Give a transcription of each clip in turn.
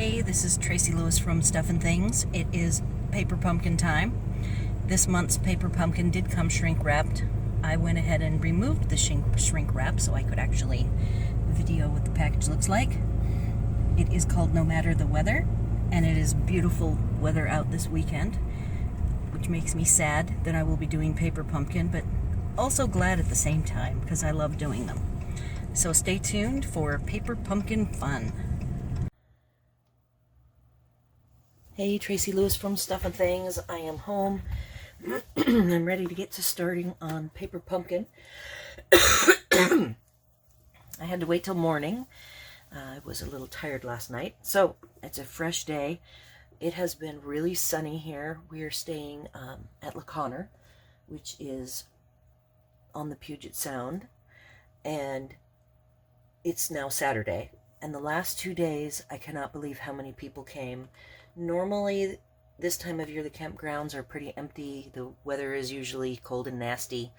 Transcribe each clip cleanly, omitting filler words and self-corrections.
Hey, this is Tracy Lewis from Stuff and Things. It is paper pumpkin time. This month's paper pumpkin did come shrink wrapped. I went ahead and removed the shrink wrap so I could actually video what the package looks like. It is called No Matter the Weather, and it is beautiful weather out this weekend, which makes me sad that I will be doing paper pumpkin, but also glad at the same time because I love doing them. So stay tuned for paper pumpkin fun. Hey, Tracy Lewis from Stuff and Things. I am home. I'm ready to get to starting on paper pumpkin. I had to wait till morning. I was a little tired last night. So it's a fresh day. It has been really sunny here. We are staying at La Conner, which is on the Puget Sound. And it's now Saturday. And the last 2 days, I cannot believe how many people came. Normally, this time of year, the campgrounds are pretty empty. The weather is usually cold and nasty,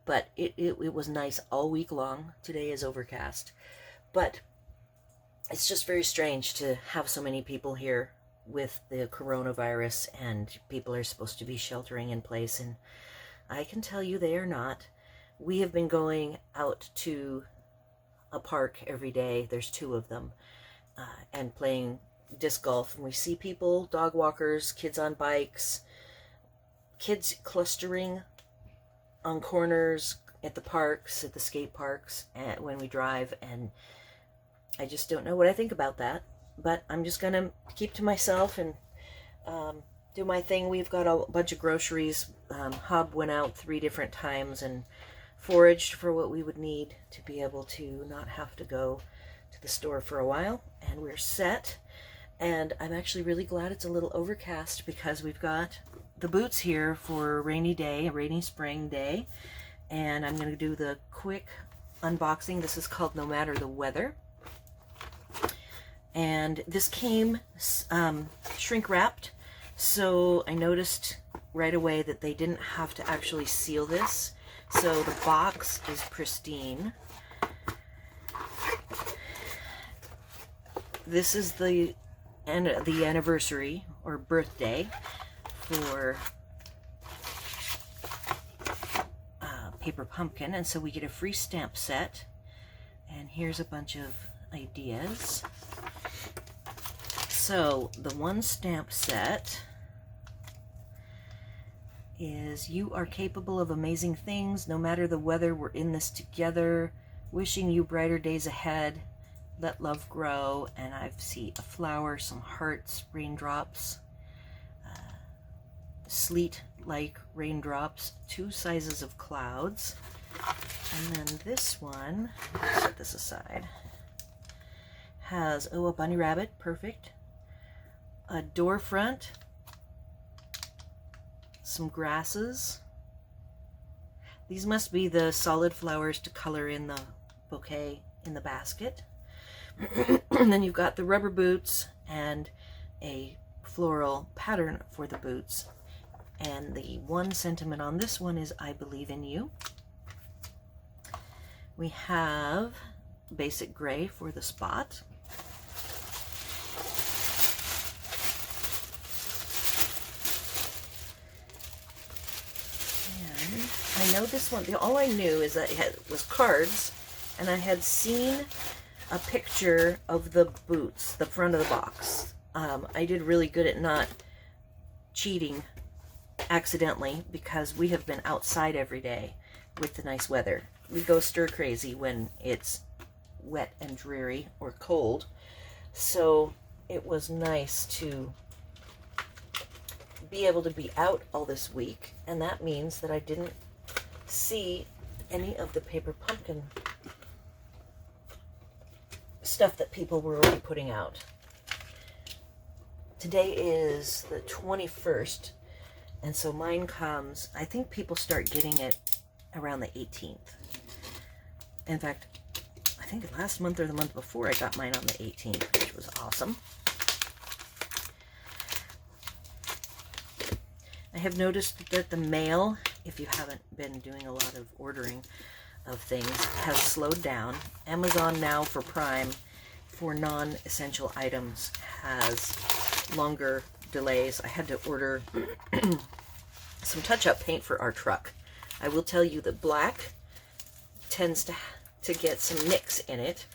but it was nice all week long. Today is overcast, but it's just very strange to have so many people here with the coronavirus, and people are supposed to be sheltering in place, and I can tell you they are not. We have been going out to a park every day. There's 2 of them, and playing disc golf, and we see people, dog walkers, kids on bikes, kids clustering on corners at the parks, at the skate parks, and when we drive, and I just don't know what I think about that, but I'm just gonna keep to myself and do my thing. We've got a bunch of groceries. Hub went out 3 different times and foraged for what we would need to be able to not have to go to the store for a while, and we're set. And I'm actually really glad it's a little overcast because we've got the boots here for a rainy day, a rainy spring day. And I'm going to do the quick unboxing. This is called No Matter the Weather. And this came shrink wrapped. So I noticed right away that they didn't have to actually seal this. So the box is pristine. This is the anniversary or birthday for paper pumpkin, and so we get a free stamp set, and here's a bunch of ideas. So the one stamp set is "You are capable of amazing things, no matter the weather, we're in this together, wishing you brighter days ahead, let love grow," and I see a flower, some hearts, raindrops, sleet-like raindrops, 2 sizes of clouds, and then this one, let's set this aside, has, a bunny rabbit, perfect, a door front, some grasses. These must be the solid flowers to color in the bouquet in the basket. And then you've got the rubber boots and a floral pattern for the boots. And the one sentiment on this one is "I believe in you." We have basic gray for the spot. And I know this one, all I knew is that it was cards, and I had seen a picture of the boots, the front of the box. I did really good at not cheating accidentally because we have been outside every day with the nice weather. We go stir crazy when it's wet and dreary or cold. So it was nice to be able to be out all this week, and that means that I didn't see any of the paper pumpkin stuff that people were already putting out. Today is the 21st, and so mine comes, I think people start getting it around the 18th. In fact, I think last month or the month before I got mine on the 18th, which was awesome. I have noticed that the mail, if you haven't been doing a lot of ordering of things, has slowed down. Amazon now for Prime for non-essential items has longer delays. I had to order some touch-up paint for our truck. I will tell you that black tends to get some nicks in it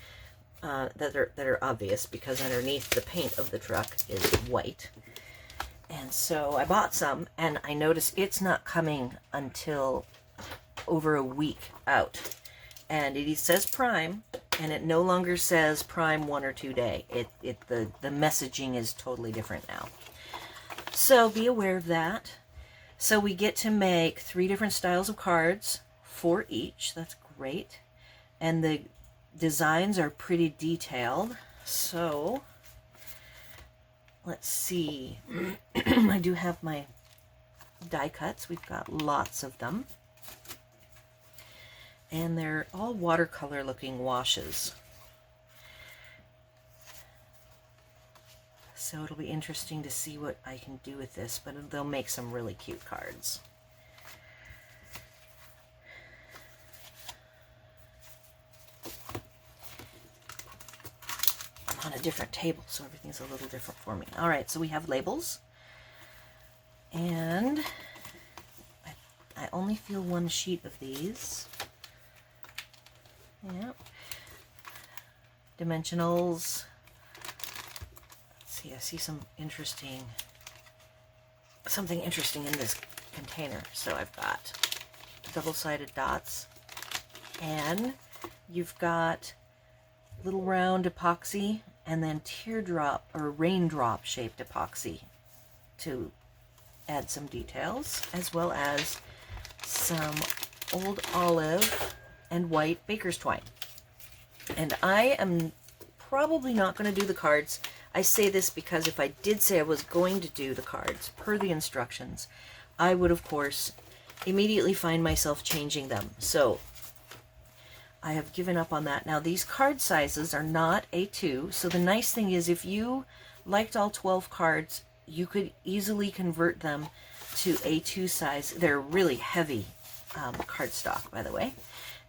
that are obvious, because underneath the paint of the truck is white. And so I bought some, and I noticed it's not coming until over a week out. And it says prime, and it no longer says prime 1 or 2 day. The messaging is totally different now. So be aware of that. So we get to make 3 different styles of cards, 4 each. That's great. And the designs are pretty detailed. So let's see. I do have my die cuts. We've got lots of them. And they're all watercolor looking washes. So it'll be interesting to see what I can do with this, but they'll make some really cute cards. I'm on a different table, so everything's a little different for me. All right, so we have labels. And I only feel 1 sheet of these. Yep. Dimensionals. Let's see, I see something interesting in this container. So I've got double-sided dots, and you've got little round epoxy, and then teardrop or raindrop shaped epoxy to add some details, as well as some old olive and white baker's twine. And I am probably not going to do the cards. I say this because if I did say I was going to do the cards per the instructions, I would of course immediately find myself changing them. So I have given up on that. Now these card sizes are not A2, so the nice thing is if you liked all 12 cards, you could easily convert them to A2 size. They're really heavy cardstock, by the way,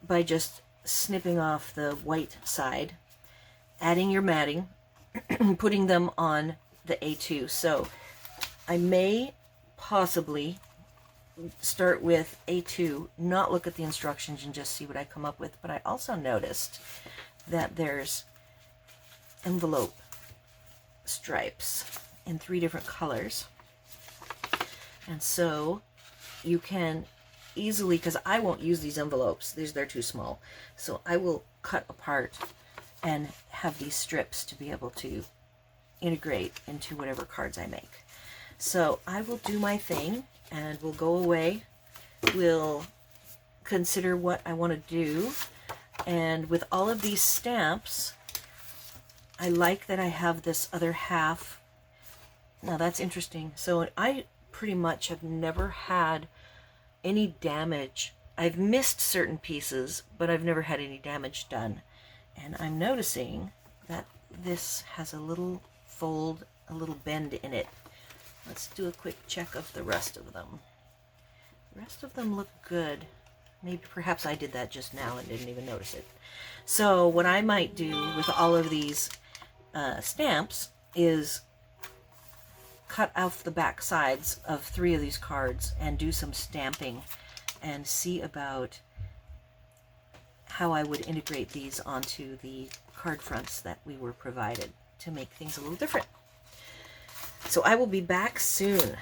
by just snipping off the white side, adding your matting, putting them on the A2. So I may possibly start with A2, not look at the instructions and just see what I come up with. But I also noticed that there's envelope stripes in 3 different colors. And so you can easily, because I won't use these envelopes, they're too small, so I will cut apart and have these strips to be able to integrate into whatever cards I make. So I will do my thing, and we'll go away, we'll consider what I want to do. And with all of these stamps, I like that I have this other half. Now that's interesting. So I pretty much have never had any damage. I've missed certain pieces, but I've never had any damage done. And I'm noticing that this has a little fold, a little bend in it. Let's do a quick check of the rest of them. The rest of them look good. Maybe perhaps I did that just now and didn't even notice it. So what I might do with all of these stamps is cut off the back sides of 3 of these cards and do some stamping and see about how I would integrate these onto the card fronts that we were provided to make things a little different. So I will be back soon.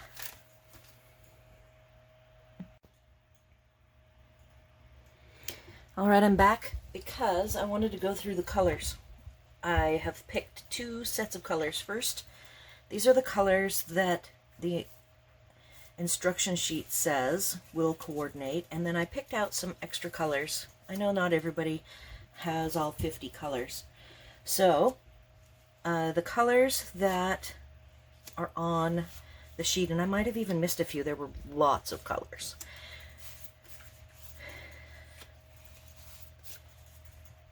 All right, I'm back because I wanted to go through the colors. I have picked 2 sets of colors first. These are the colors that the instruction sheet says will coordinate, and then I picked out some extra colors. I know not everybody has all 50 colors. So the colors that are on the sheet, and I might have even missed a few, there were lots of colors.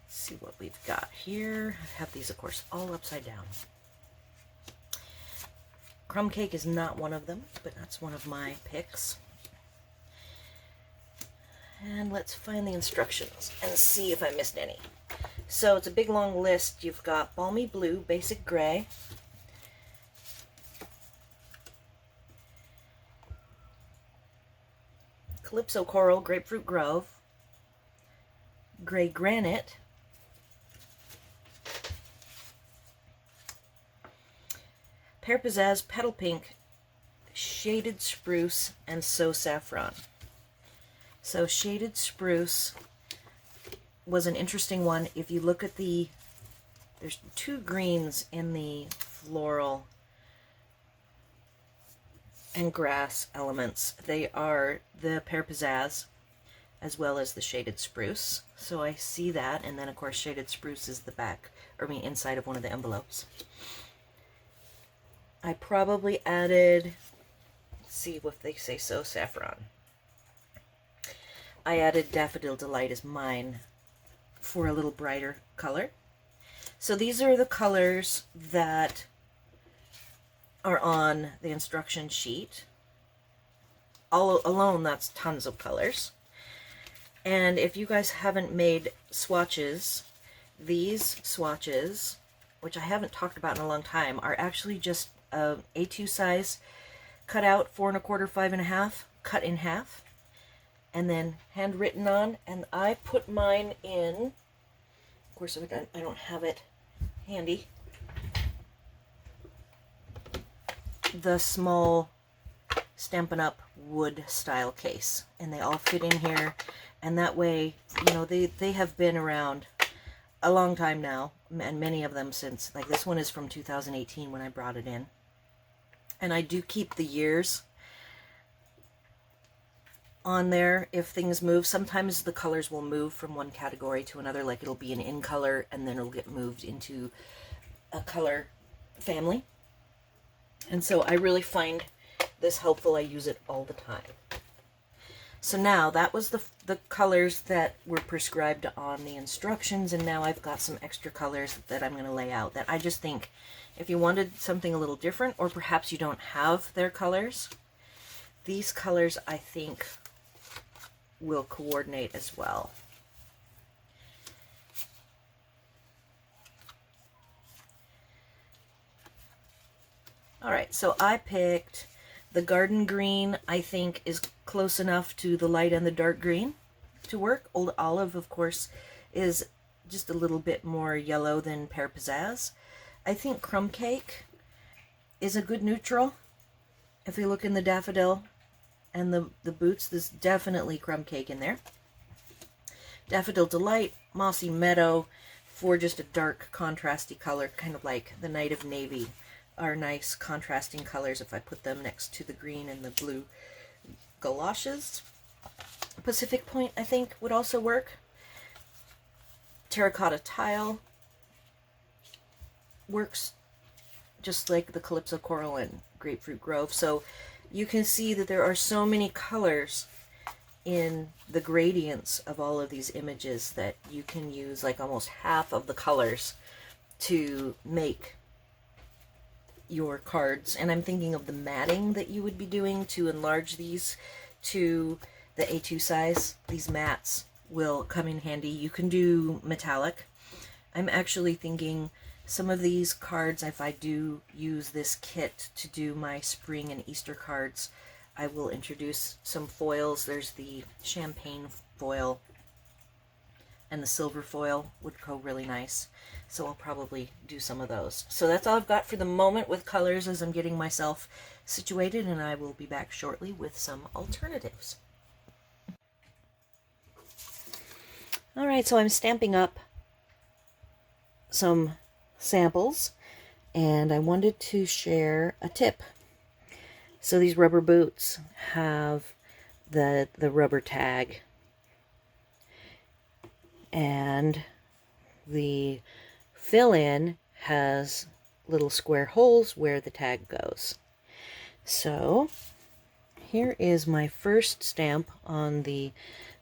Let's see what we've got here. I have these, of course, all upside down. Crumb cake is not one of them, but that's one of my picks. And let's find the instructions and see if I missed any. So it's a big long list. You've got Balmy Blue, Basic Gray, Calypso Coral, Grapefruit Grove, Gray Granite, Pear Pizzazz, Petal Pink, Shaded Spruce, and So Saffron. So Shaded Spruce was an interesting one. If you look at there's two greens in the floral and grass elements. They are the Pear Pizzazz as well as the Shaded Spruce. So I see that, and then of course Shaded Spruce is the back, inside of one of the envelopes. I probably added, let's see if they say So Saffron. I added Daffodil Delight as mine for a little brighter color. So these are the colors that are on the instruction sheet. All alone, that's tons of colors. And if you guys haven't made swatches, these swatches, which I haven't talked about in a long time, are actually just A2 size, cut out 4 1/4, 5 1/2, cut in half, and then handwritten on. And I put mine in, of course I don't have it handy, the small Stampin' Up wood style case, and they all fit in here, and that way, you know, they have been around a long time now, and many of them since, like this one is from 2018 when I brought it in, and I do keep the years on there if things move. Sometimes the colors will move from one category to another, like it'll be an in color and then it'll get moved into a color family. And so I really find this helpful. I use it all the time. So now that was the colors that were prescribed on the instructions, and now I've got some extra colors that I'm going to lay out that I just think if you wanted something a little different, or perhaps you don't have their colors, these colors I think will coordinate as well. Alright, so I picked the garden green. I think is close enough to the light and the dark green to work. Old Olive, of course, is just a little bit more yellow than Pear Pizzazz. I think Crumb Cake is a good neutral. If we look in the Daffodil and the boots, there's definitely Crumb Cake in there. Daffodil Delight, Mossy Meadow, for just a dark contrasty color, kind of like the Night of Navy, are nice contrasting colors if I put them next to the green and the blue galoshes. Pacific Point, I think, would also work. Terracotta Tile works just like the Calypso Coral and Grapefruit Grove. So you can see that there are so many colors in the gradients of all of these images that you can use like almost half of the colors to make your cards. And I'm thinking of the matting that you would be doing to enlarge these to the A2 size. These mats will come in handy. You can do metallic. I'm actually thinking some of these cards, if I do use this kit to do my spring and Easter cards, I will introduce some foils. There's the champagne foil and the silver foil would go really nice. So I'll probably do some of those. So that's all I've got for the moment with colors as I'm getting myself situated, and I will be back shortly with some alternatives. Alright, so I'm stamping up some samples, and I wanted to share a tip. So these rubber boots have the rubber tag, and the fill-in has little square holes where the tag goes. So here is my first stamp on the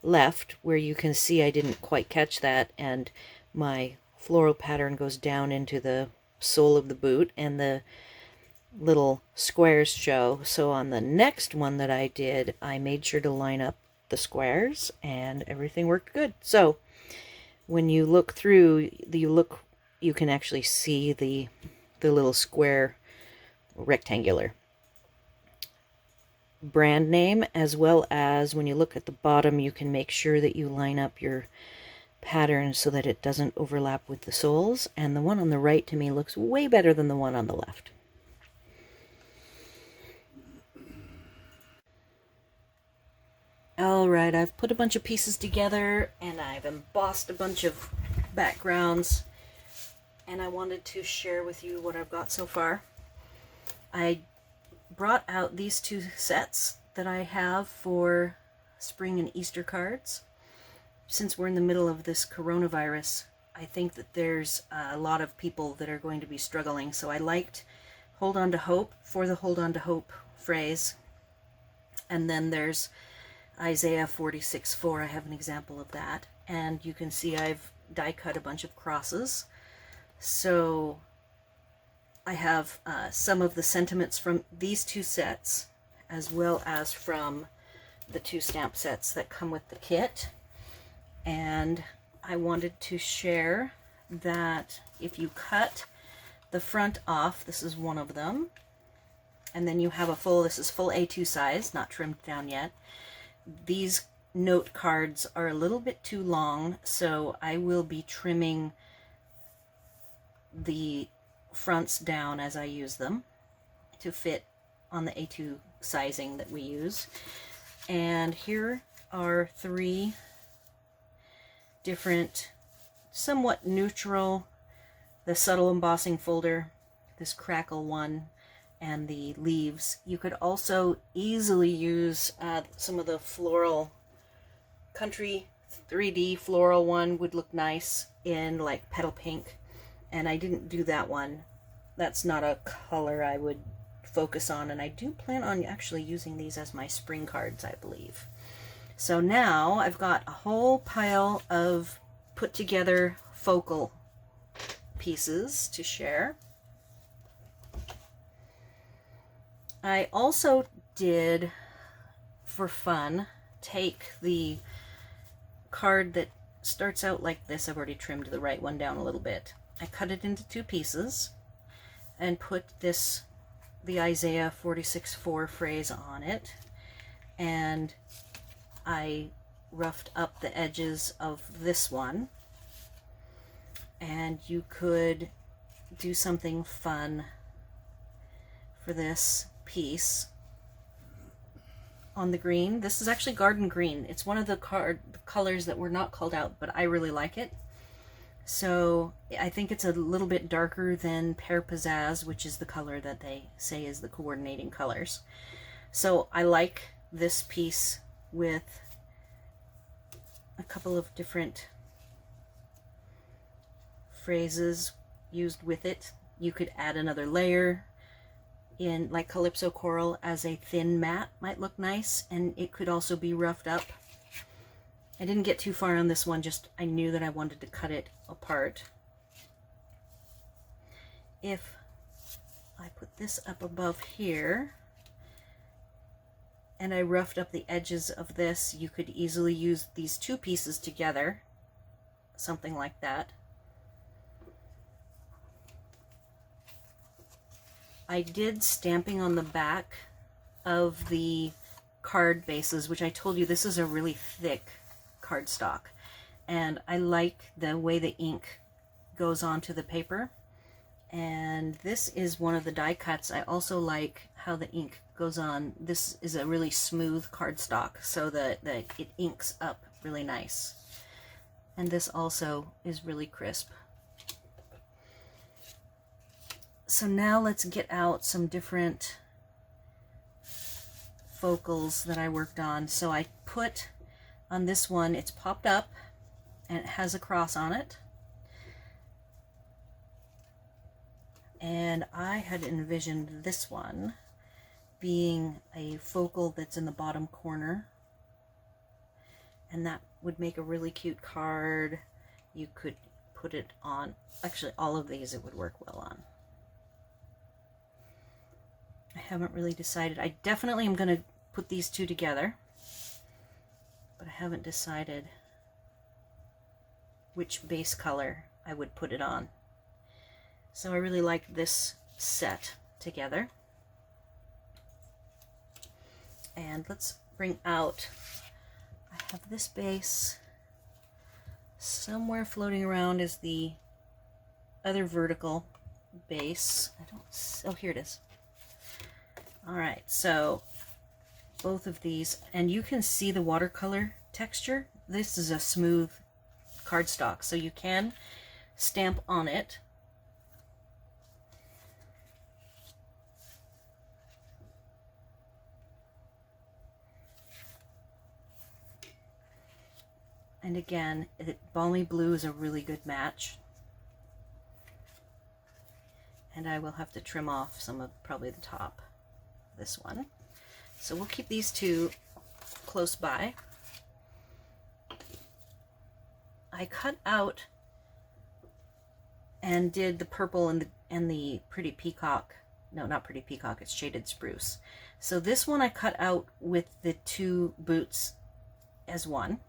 left, where you can see I didn't quite catch that, and my floral pattern goes down into the sole of the boot and the little squares show. So on the next one that I did, I made sure to line up the squares and everything worked good. So when you look through, you can actually see the little square rectangular brand name, as well as when you look at the bottom, you can make sure that you line up your pattern so that it doesn't overlap with the soles. And the one on the right to me looks way better than the one on the left. Alright, I've put a bunch of pieces together and I've embossed a bunch of backgrounds, and I wanted to share with you what I've got so far. I brought out these two sets that I have for spring and Easter cards. Since we're in the middle of this coronavirus, I think that there's a lot of people that are going to be struggling, so I liked Hold On to Hope for the Hold On to Hope phrase. And then there's Isaiah 46:4. I have an example of that, and you can see I've die cut a bunch of crosses. So I have some of the sentiments from these two sets, as well as from the two stamp sets that come with the kit. And I wanted to share that if you cut the front off, this is one of them, and then you have a full, this is full A2 size, not trimmed down yet. These note cards are a little bit too long, so I will be trimming the fronts down as I use them to fit on the A2 sizing that we use. And here are three different, somewhat neutral, the subtle embossing folder, this crackle one, and the leaves. You could also easily use some of the floral, country 3D floral one would look nice in like petal pink, and I didn't do that one. That's not a color I would focus on, and I do plan on actually using these as my spring cards, I believe. So now I've got a whole pile of put together focal pieces to share. I also did, for fun, take the card that starts out like this. I've already trimmed the right one down a little bit. I cut it into two pieces and put this, the Isaiah 46:4 phrase on it, and I roughed up the edges of this one. And you could do something fun for this piece on the green. This is actually garden green. It's one of the colors that were not called out, but I really like it. So I think it's a little bit darker than Pear Pizzazz, which is the color that they say is the coordinating colors. So I like this piece with a couple of different phrases used with it. You could add another layer in like Calypso Coral as a thin mat, might look nice, and it could also be roughed up. I didn't get too far on this one, just I knew that I wanted to cut it apart. If I put this up above here and I roughed up the edges of this, you could easily use these two pieces together, something like that. I did stamping on the back of the card bases, which I told you this is a really thick cardstock, and I like the way the ink goes onto the paper, and this is one of the die cuts. I also like how the ink goes on. This is a really smooth cardstock, so that it inks up really nice, and this also is really crisp. So now let's get out some different focals that I worked on. So I put on this one, it's popped up and it has a cross on it. And I had envisioned this one being a focal that's in the bottom corner. And that would make a really cute card. You could put it on, actually all of these it would work well on. I haven't really decided. I definitely am going to put these two together, but I haven't decided which base color I would put it on. So I really like this set together. And let's bring out, I have this base. Somewhere floating around is the other vertical base. Oh, here it is. All right, so both of these, and you can see the watercolor texture. This is a smooth cardstock, so you can stamp on it. And again, Balmy Blue is a really good match. And I will have to trim off some of probably the top of this one. So we'll keep these two close by. I cut out and did the purple and the Pretty Peacock. No, not Pretty Peacock, it's Shaded Spruce. So this one I cut out with the two boots as one.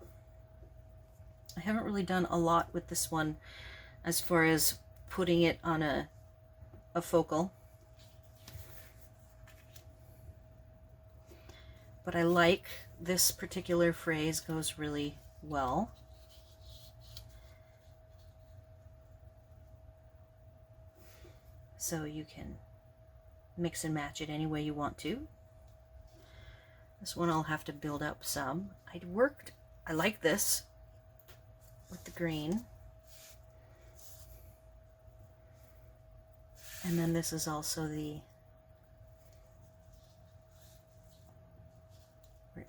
I haven't really done a lot with this one as far as putting it on a focal. But I like this particular phrase, goes really well. So you can mix and match it any way you want to. This one I'll have to build up some. I like this with the green. And then this is also we're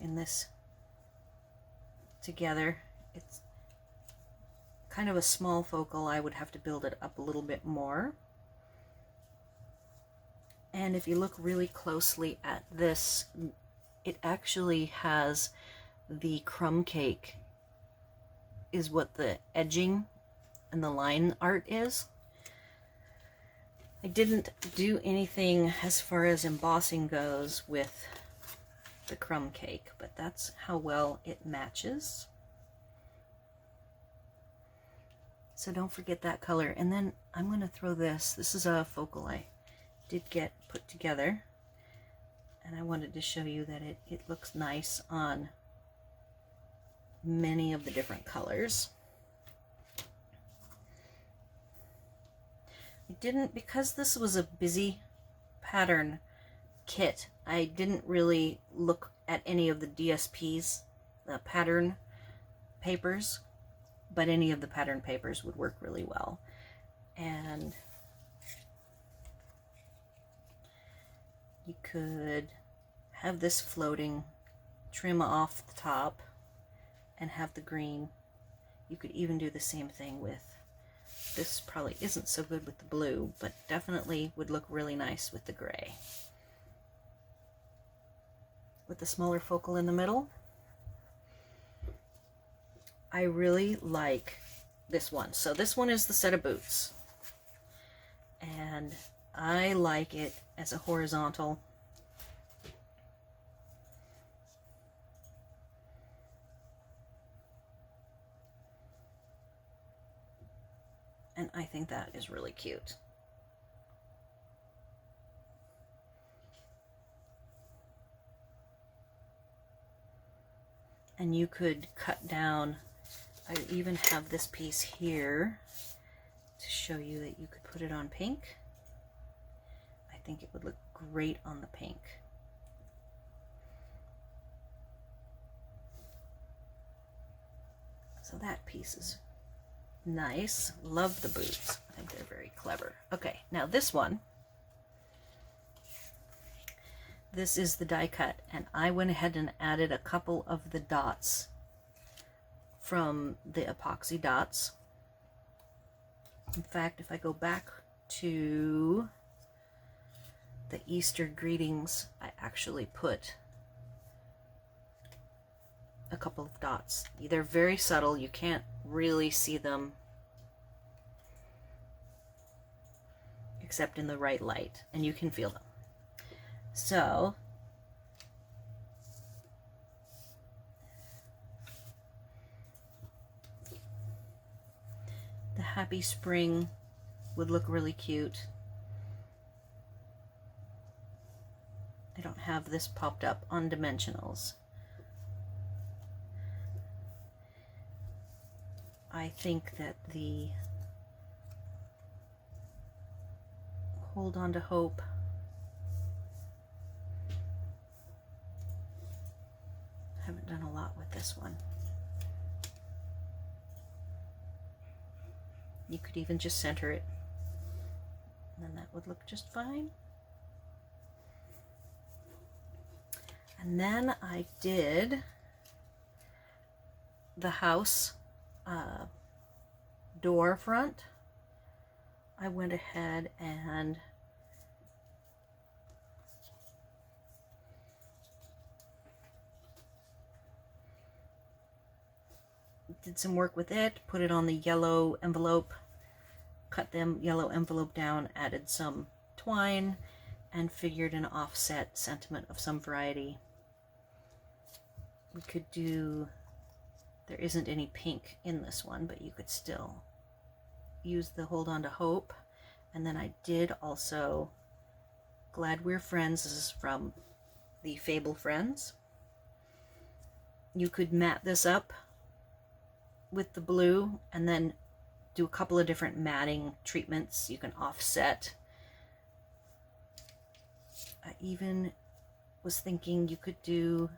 in this together. It's kind of a small focal. I would have to build it up a little bit more. And if you look really closely at this, it actually has the crumb cake is what the edging and the line art is. I didn't do anything as far as embossing goes with the crumb cake, but that's how well it matches. So don't forget that color. And then I'm going to throw this. This is a focal I did get put together, and I wanted to show you that it looks nice on many of the different colors. I didn't, because this was a busy pattern kit, I didn't really look at any of the DSPs, the pattern papers, but any of the pattern papers would work really well. And you could have this floating, trim off the top, and have the green. You could even do the same thing with this. Probably isn't so good with the blue, but definitely would look really nice with the gray. With the smaller focal in the middle. I really like this one. So this one is the set of boots. And I like it as a horizontal. And I think that is really cute. And you could cut down, I even have this piece here to show you that you could put it on pink. I think it would look great on the pink. So that piece is nice. Love the boots. I think they're very clever. Okay, now this one. This is the die cut, and I went ahead and added a couple of the dots from the epoxy dots. In fact, if I go back to the Easter greetings, I actually put a couple of dots. They're very subtle. You can't really see them except in the right light, and you can feel them. So Happy Spring would look really cute. I don't have this popped up on dimensionals. I think that the Hold On to Hope I haven't done a lot with this one. You could even just center it, and then that would look just fine. And then I did the house door front. I went ahead and did some work with it, put it on the yellow envelope, cut the yellow envelope down, added some twine, and figured an offset sentiment of some variety. We could do, there isn't any pink in this one, but you could still use the Hold On to Hope. And then I did also Glad We're Friends. This is from the Fable Friends. You could matte this up with the blue and then do a couple of different matting treatments. You can offset. I even was thinking you could do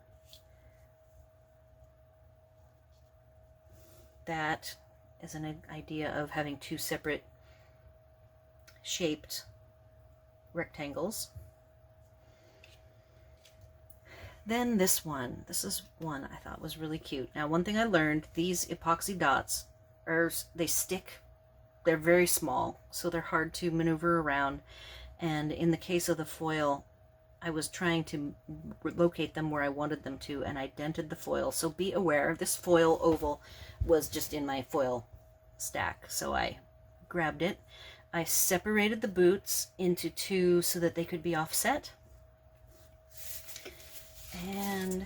that as an idea of having two separate shaped rectangles. Then this one. This is one I thought was really cute. Now, one thing I learned, these epoxy dots they stick. They're very small, so they're hard to maneuver around. And in the case of the foil, I was trying to locate them where I wanted them to, and I dented the foil. So be aware, this foil oval was just in my foil stack, so I grabbed it. I separated the boots into two so that they could be offset. And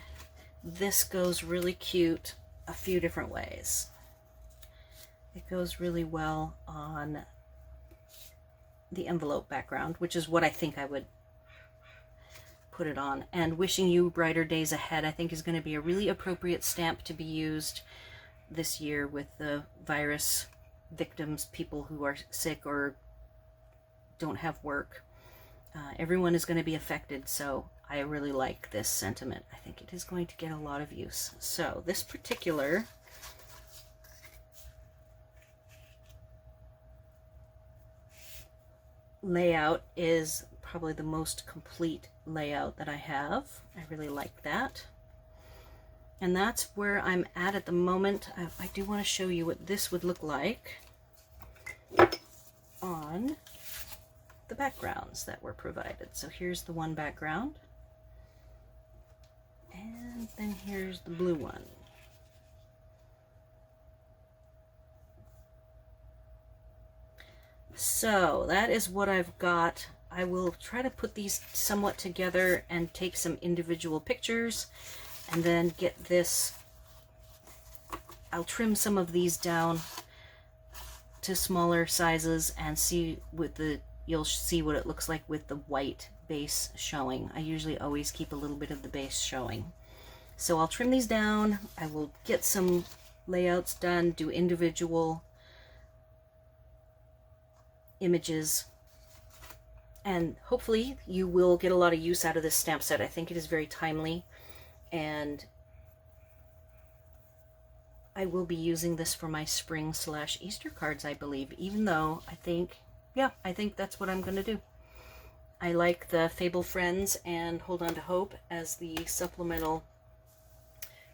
this goes really cute a few different ways. It goes really well on the envelope background, which is what I think I would put it on. And Wishing You Brighter Days Ahead, I think, is going to be a really appropriate stamp to be used this year with the virus victims, people who are sick or don't have work. Everyone is going to be affected, so I really like this sentiment. I think it is going to get a lot of use. So this particular layout is probably the most complete layout that I have. I really like that. And that's where I'm at the moment. I do want to show you what this would look like on the backgrounds that were provided. So here's the one background. And then here's the blue one. So that is what I've got. I will try to put these somewhat together and take some individual pictures and then get this. I'll trim some of these down to smaller sizes and see with the, you'll see what it looks like with the white base showing. I usually always keep a little bit of the base showing. So I'll trim these down. I will get some layouts done, do individual images, and hopefully you will get a lot of use out of this stamp set. I think it is very timely, and I will be using this for my spring/Easter cards, I believe, even though I think that's what I'm going to do. I like the Fable Friends and Hold On to Hope as the supplemental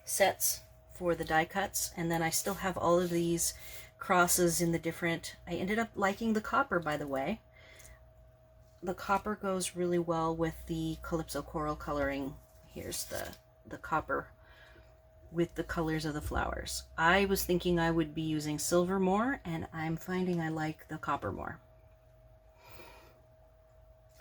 sets for the die cuts, and then I still have all of these crosses in the different. I ended up liking the copper, by the way. The copper goes really well with the Calypso Coral coloring. Here's the copper with the colors of the flowers. I was thinking I would be using silver more, and I'm finding I like the copper more.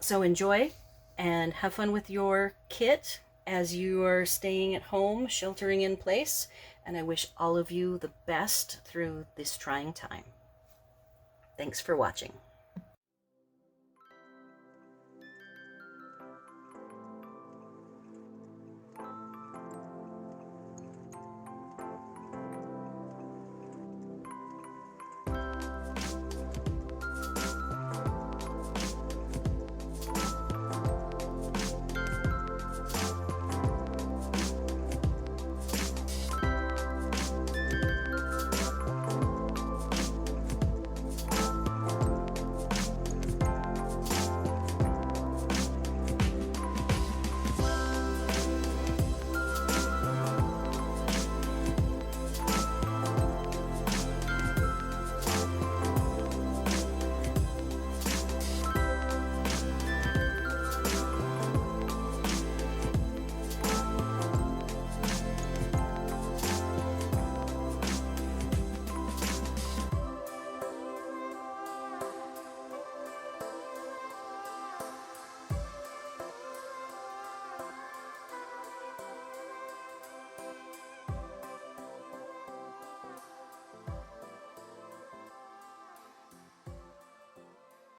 So enjoy and have fun with your kit as you are staying at home, sheltering in place, and I wish all of you the best through this trying time. Thanks for watching.